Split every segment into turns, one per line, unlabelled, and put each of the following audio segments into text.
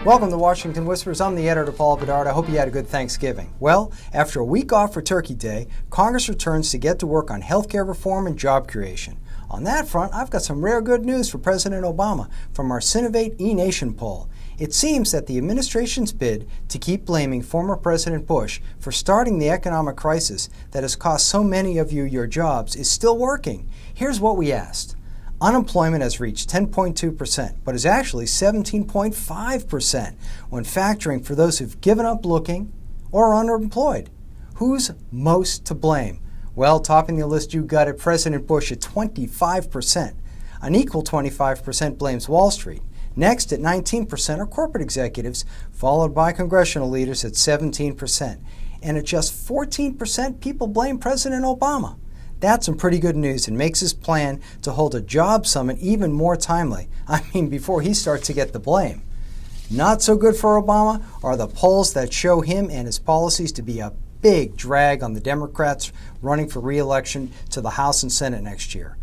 Welcome to Washington Whispers. I'm the editor, Paul Bedard. I hope you had a good Thanksgiving. Well, after a week off for Turkey Day, Congress returns to get to work on health care reform and job creation. On that front, I've got some rare good news for President Obama from our Cinovate eNation poll. It seems that the administration's bid to keep blaming former President Bush for starting the economic crisis that has cost so many of you your jobs is still working. Here's what we asked. Unemployment has reached 10.2%, but is actually 17.5% when factoring for those who've given up looking or are underemployed. Who's most to blame? Well, topping the list you got it, President Bush at 25%. An equal 25% blames Wall Street. Next at 19% are corporate executives, followed by congressional leaders at 17%. And at just 14%, people blame President Obama. That's some pretty good news and makes his plan to hold a job summit even more timely. I mean, before he starts to get the blame. Not so good for Obama are the polls that show him and his policies to be a big drag on the Democrats running for re-election to the House and Senate next year.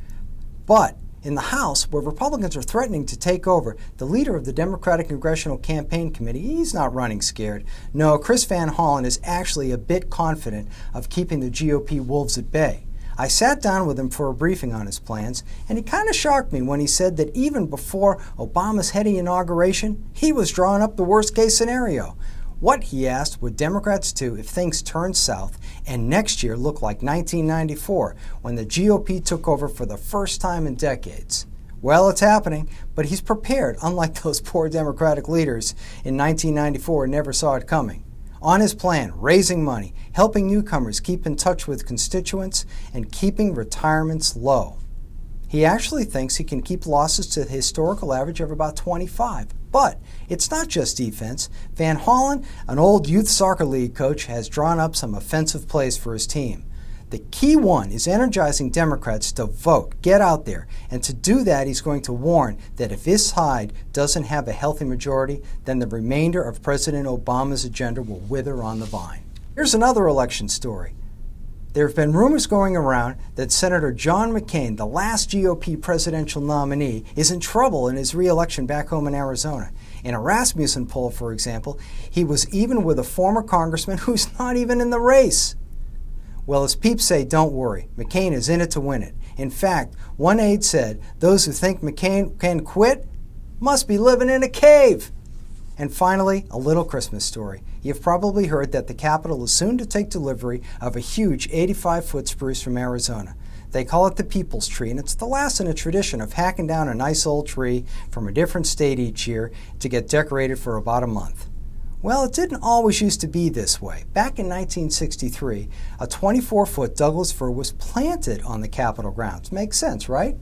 But in the House, where Republicans are threatening to take over, the leader of the Democratic Congressional Campaign Committee, he's not running scared. No, Chris Van Hollen is actually a bit confident of keeping the GOP wolves at bay. I sat down with him for a briefing on his plans, and he kind of shocked me when he said that even before Obama's heady inauguration, he was drawing up the worst-case scenario. What, he asked, would Democrats do if things turned south and next year looked like 1994, when the GOP took over for the first time in decades? Well, it's happening, but he's prepared, unlike those poor Democratic leaders in 1994 who never saw it coming. On his plan, raising money, helping newcomers keep in touch with constituents, and keeping retirements low. He actually thinks he can keep losses to the historical average of about 25. But it's not just defense. Van Hollen, an old youth soccer league coach, has drawn up some offensive plays for his team. The key one is energizing Democrats to vote, get out there, and to do that he's going to warn that if his side doesn't have a healthy majority, then the remainder of President Obama's agenda will wither on the vine. Here's another election story. There have been rumors going around that Senator John McCain, the last GOP presidential nominee, is in trouble in his re-election back home in Arizona. In a Rasmussen poll, for example, he was even with a former congressman who's not even in the race. Well, as peeps say, don't worry. McCain is in it to win it. In fact, one aide said, those who think McCain can quit must be living in a cave. And finally, a little Christmas story. You've probably heard that the Capitol is soon to take delivery of a huge 85-foot spruce from Arizona. They call it the People's Tree, and it's the last in a tradition of hacking down a nice old tree from a different state each year to get decorated for about a month. Well, it didn't always used to be this way. Back in 1963, a 24-foot Douglas fir was planted on the Capitol grounds. Makes sense, right?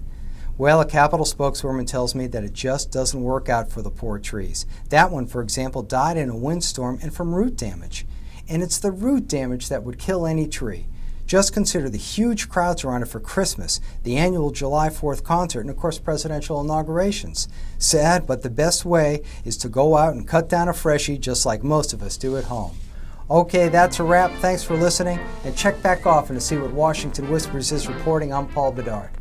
Well, a Capitol spokeswoman tells me that it just doesn't work out for the poor trees. That one, for example, died in a windstorm and from root damage. And it's the root damage that would kill any tree. Just consider the huge crowds around it for Christmas, the annual July 4th concert, and of course presidential inaugurations. Sad, but the best way is to go out and cut down a freshie just like most of us do at home. Okay, that's a wrap. Thanks for listening, and check back often to see what Washington Whispers is reporting. I'm Paul Bedard.